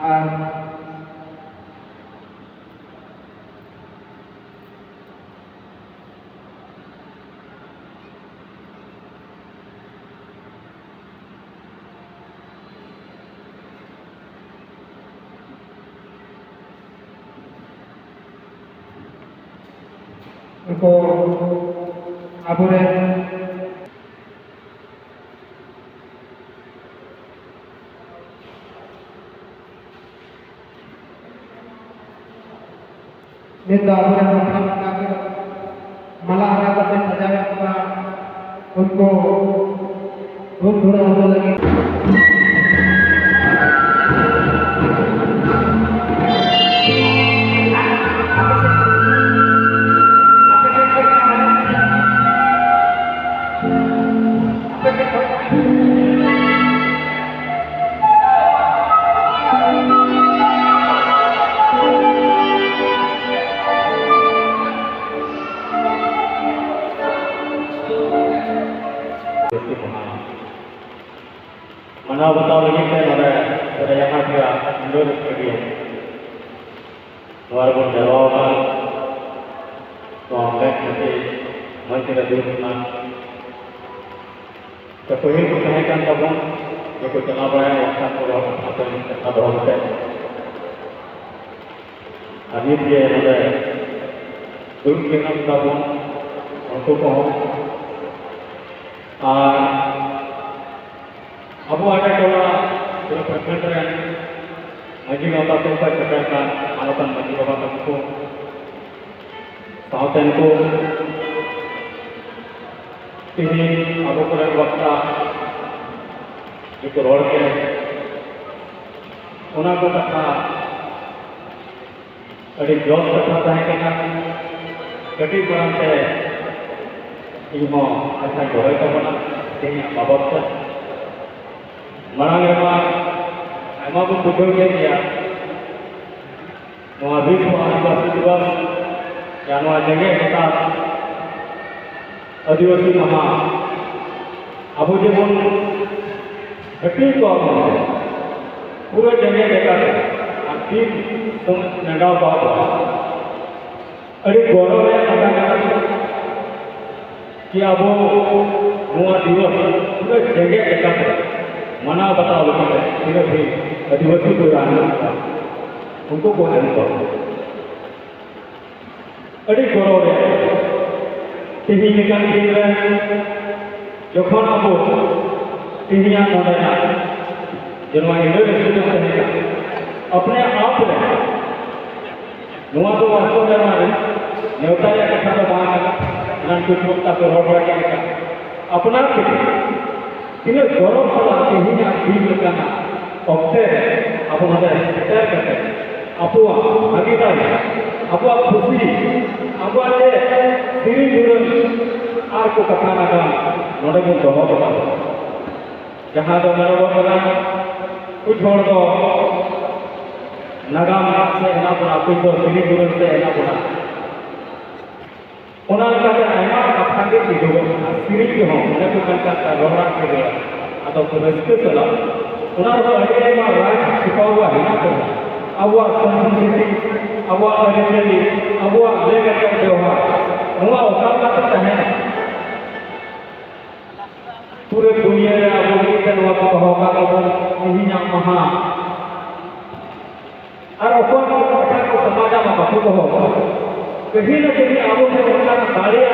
আর उनको अपने मला आराधना सजावे उनको रूप थोड़ा होने लगे। मना बताओ लगी थे नरे तेरे यहाँ क्या इंडोर स्टेडियम वार को जवाब का तो हम बैठ के मंच का दूर ना तो कोई को कहे kan tabung जो को चला रहा है उसका पूरा आता है आता होता है अभी ये नरे दूर के नाम tabung उनको को अबू आटे टोला जो प्रकट है मजी बाबा को ऊपर चढ़ता आलोकन मजी बाबा को साउथन को तीन अबू को वक्ता जो रोड के उन्हें को कथा अड़ी जोश कथा है कि ना कटी बनाते इमो अच्छा जोड़े का बना तीन बाबा मरांगे एमा को बुझो के दिया नवा विश्व आदिवासी दिवस या नवा जगह होता आदिवासी महा अबू जेबन घटी को पूरे जगह देखा तीन नगाव बात अरे गौरव है लगा कि अब नवा दिवस पूरे जगह देखा मना बताओ लोगों ने सिर्फ भी आदिवासी को आना उनको को नहीं करो अड़ी करो रे टीवी निकाल के रे जो खाना को टीवी आ नोड़ा ना जन्मा इंडोर स्टेडियम से अपने आप रे नुआ तो वास्तव में ना न्योता या कथा तो बाहर नन कुछ वक्त तो रोड पर क्या अपना तीन गौरव सला तेहिया बीम लगाना ऑक्टे आपो नदे शेयर करते अपुआ भागीदार अपुआ खुशी अपुआ ले सिरी जुड़न आर को कथा लगा नोडे को दोहो बता जहां दो नरवा बना कुछ छोड़ दो नगाम से ना बना कुछ दो सिरी जुड़न से ना बना उन्होंने कहा आयमा कथा के चीजों सिरी के हों उन्हें को कलकत्ता रोहरा के गया atau berespek dalam unar ada yang marah sipawa hina ko awa संस्कृति awa अरिजली awa लेकर के व्यवहार हुआ उतार करता है पूरे दुनिया में अब ये जनवा को होगा तो यही नाम महा और अपन कथा को समाज में बापू को होगा कहीं न कहीं आबो में उनका तालियां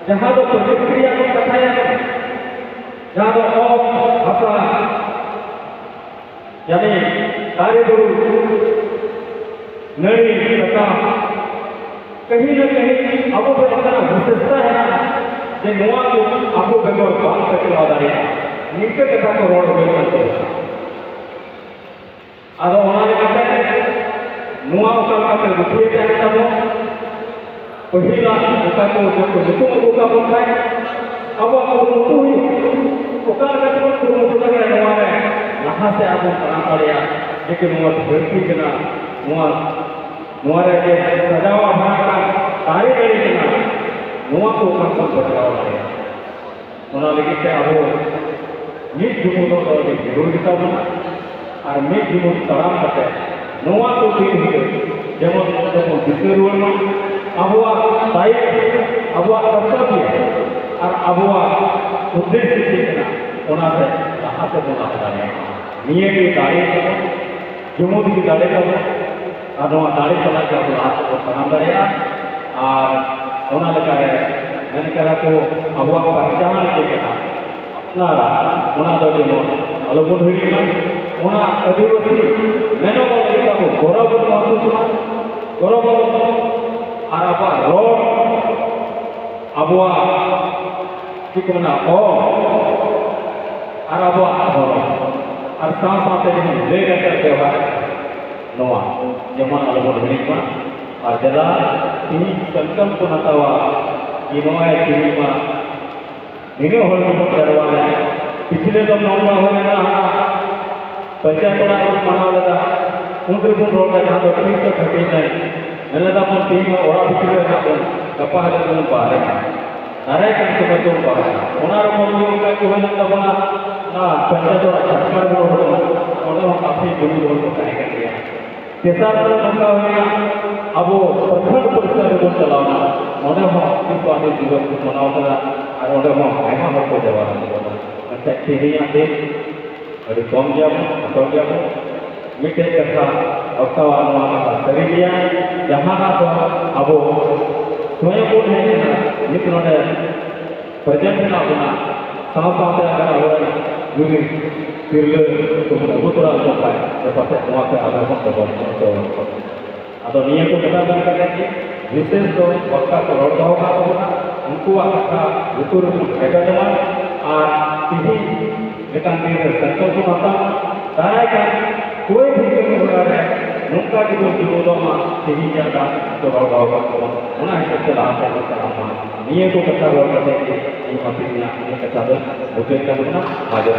जहां तो प्रतिक्रिया को कथाया जहाँ तो भाषा यानी कार्यगुरु नड़ी कथा कहीं न कहीं अब अपना विशेषता है ना जो नुआ को आपको बेगौर बात करके वादा है नीचे कथा को रोड में करते हैं अब हमारे कहते हैं नुआ का कहते हैं क्या कहता है पहिला कथा को जो निकुम का बोलता है अब आप लोग हुई ओकार का तो मुझे लग रहा है यहाँ से आप पढ़ा पड़ेगा लेकिन वो धरती के ना मुआरे के सजावा बना का कारीगरी के ना मुआ को कम बचावा पड़ेगा उन्होंने लिखे अब नीच जुमूलों का जरूर दिखा बना और मिट जीवन तड़ाम करते नोआ को दिन हिते जेमन जेमन दिसे रुवार मा अबुआ दायित्व अबुआ कर्तव्य और अबुआ उद्देश्य चेतना ओनाते लहाते बन दाड़े निये के दाड़े जुमुद की दाड़े और नोआ दाड़े चला के अब लहाते बन तड़ाम दाड़े और ओना लेका रे मेन करा को अबुआ पहचान चेतना अपनारा ओना दो जेमन अलबुन हुई ओना आदिवासी मेनो लेका को गौरव महसूस गौरव और अब रोड अबुआ चिकना और अबुआ और साथ ले लेकर व्यवहार नोआ जेमन अलबुन हुई और जला इन संकल्प को नतावा कि नोआ टीवी निगे हो करवा पिछले तो नौका हो ना पंचायत मना लगा उनके रोड जहाँ तो ठीक तो घटी नहीं मेला टीम और पिछले गपा बाहर नारे कम से बाहर को ना पंचायत छटकार काफी जुड़ी रोड को तय कर दिया तेसार नौका होगा अब प्रखंड परिसर को चलाना स्वाधीन दिवस को मनावा और आयमा को जवाब अच्छा तेरिया दे अरे कम गया मिटे कथा अक्ता सरी गया जहाँ तो अब स्वयं को नित नोडे प्रेजेंट बना साथ अगर जुरी तिरले तुम अगुतरा पाए पासे आधार अब निये को मेटा करके विशेष तो वक्ता को रोड दो उनको कथा लुतुर हेटा और टीवी लेकिन संकल्प माता दाराय कोई भी कमी हो रहा है नौका की जो विरोधों में टीवी जाता तो रोड दो उन्हें हिसाब से लाभ निये को कथा रोड करने की कथा मुझे करना आगे